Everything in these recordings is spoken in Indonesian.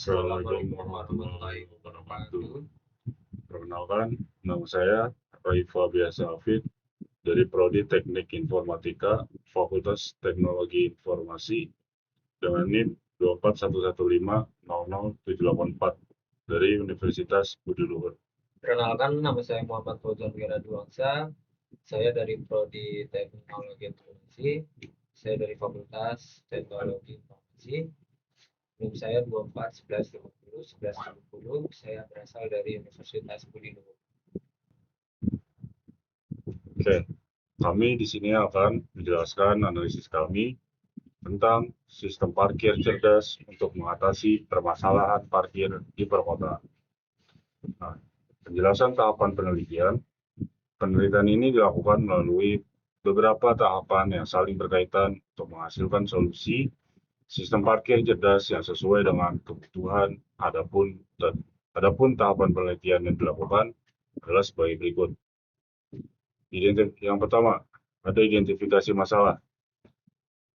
Assalamualaikum warahmatullahi wabarakatuh. Perkenalkan, nama saya Raifa Biasa Hafid dari Prodi Teknik Informatika, Fakultas Teknologi Informasi dengan NIM 24115000784 dari Universitas Budi Luhur. Perkenalkan, nama saya Muhammad Fauzan Wiraduwangsa. Saya dari Prodi Teknologi Informasi. Saya dari Fakultas Teknologi Informasi. NIM saya 241150 Saya berasal dari Universitas Budi Luhur. Oke, kami di sini akan menjelaskan analisis kami tentang sistem parkir cerdas untuk mengatasi permasalahan parkir di perkotaan. Nah, penjelasan tahapan penelitian. Penelitian ini dilakukan melalui beberapa tahapan yang saling berkaitan untuk menghasilkan solusi sistem parkir cerdas yang sesuai dengan kebutuhan. Adapun tahapan penelitian yang dilakukan adalah sebagai berikut. Yang pertama, ada identifikasi masalah.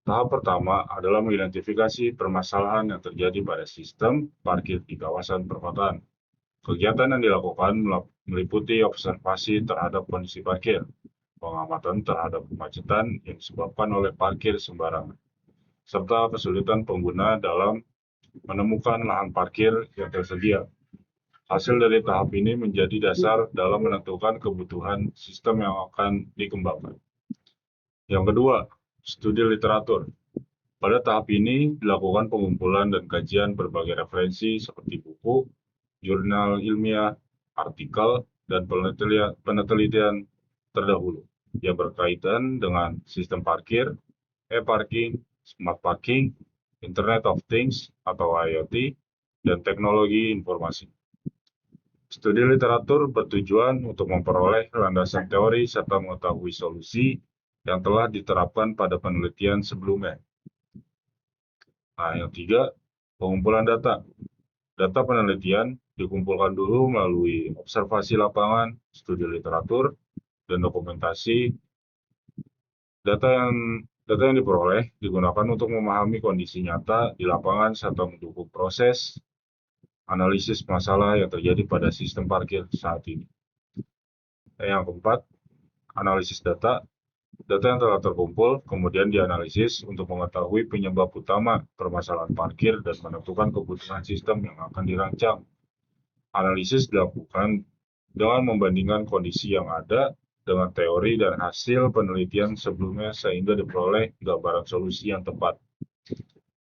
Tahap pertama adalah mengidentifikasi permasalahan yang terjadi pada sistem parkir di kawasan perkotaan. Kegiatan yang dilakukan meliputi observasi terhadap kondisi parkir, pengamatan terhadap kemacetan yang disebabkan oleh parkir sembarangan, serta kesulitan pengguna dalam menemukan lahan parkir yang tersedia. Hasil dari tahap ini menjadi dasar dalam menentukan kebutuhan sistem yang akan dikembangkan. Yang kedua, studi literatur. Pada tahap ini dilakukan pengumpulan dan kajian berbagai referensi seperti buku, jurnal ilmiah, artikel, dan penelitian terdahulu yang berkaitan dengan sistem parkir, e-parking, smart parking, Internet of Things atau IoT, dan teknologi informasi. Studi literatur bertujuan untuk memperoleh landasan teori serta mengetahui solusi yang telah diterapkan pada penelitian sebelumnya. Nah, yang tiga, pengumpulan data. Data penelitian dikumpulkan dulu melalui observasi lapangan, studi literatur, dan dokumentasi. Data yang diperoleh digunakan untuk memahami kondisi nyata di lapangan serta mendukung proses analisis masalah yang terjadi pada sistem parkir saat ini. Yang keempat, analisis data. Data yang telah terkumpul kemudian dianalisis untuk mengetahui penyebab utama permasalahan parkir dan menentukan kebutuhan sistem yang akan dirancang. Analisis dilakukan dengan membandingkan kondisi yang ada dengan teori dan hasil penelitian sebelumnya sehingga diperoleh gambaran solusi yang tepat.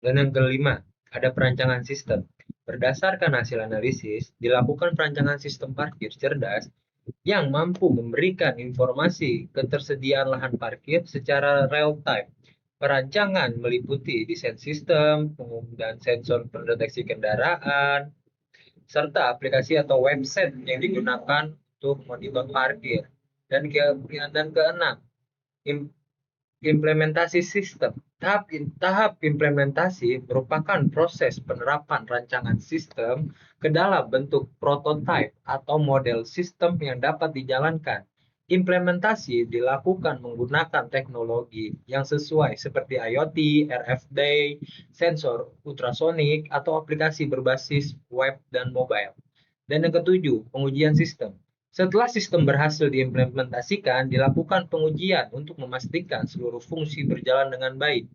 Dan yang kelima, ada perancangan sistem. Berdasarkan hasil analisis, dilakukan perancangan sistem parkir cerdas yang mampu memberikan informasi ketersediaan lahan parkir secara real time. Perancangan meliputi desain sistem, penggunaan sensor pendeteksi kendaraan, serta aplikasi atau website yang digunakan untuk monitor parkir. Dan keenam, implementasi sistem. Tahap implementasi merupakan proses penerapan rancangan sistem ke dalam bentuk prototipe atau model sistem yang dapat dijalankan. Implementasi dilakukan menggunakan teknologi yang sesuai seperti IoT, RFID, sensor ultrasonik, atau aplikasi berbasis web dan mobile. Dan yang ketujuh, pengujian sistem. Setelah sistem berhasil diimplementasikan, dilakukan pengujian untuk memastikan seluruh fungsi berjalan dengan baik.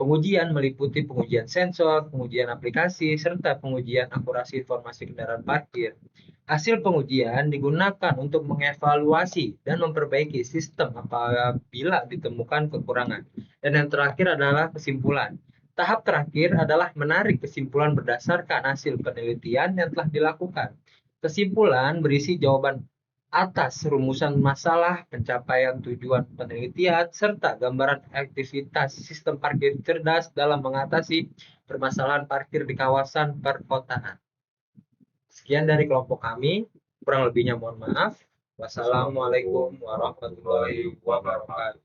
Pengujian meliputi pengujian sensor, pengujian aplikasi, serta pengujian akurasi informasi kendaraan parkir. Hasil pengujian digunakan untuk mengevaluasi dan memperbaiki sistem apabila ditemukan kekurangan. Dan yang terakhir adalah kesimpulan. Tahap terakhir adalah menarik kesimpulan berdasarkan hasil penelitian yang telah dilakukan. Kesimpulan berisi jawaban atas rumusan masalah, pencapaian tujuan penelitian, serta gambaran aktivitas sistem parkir cerdas dalam mengatasi permasalahan parkir di kawasan perkotaan. Sekian dari kelompok kami, kurang lebihnya mohon maaf. Wassalamualaikum warahmatullahi wabarakatuh.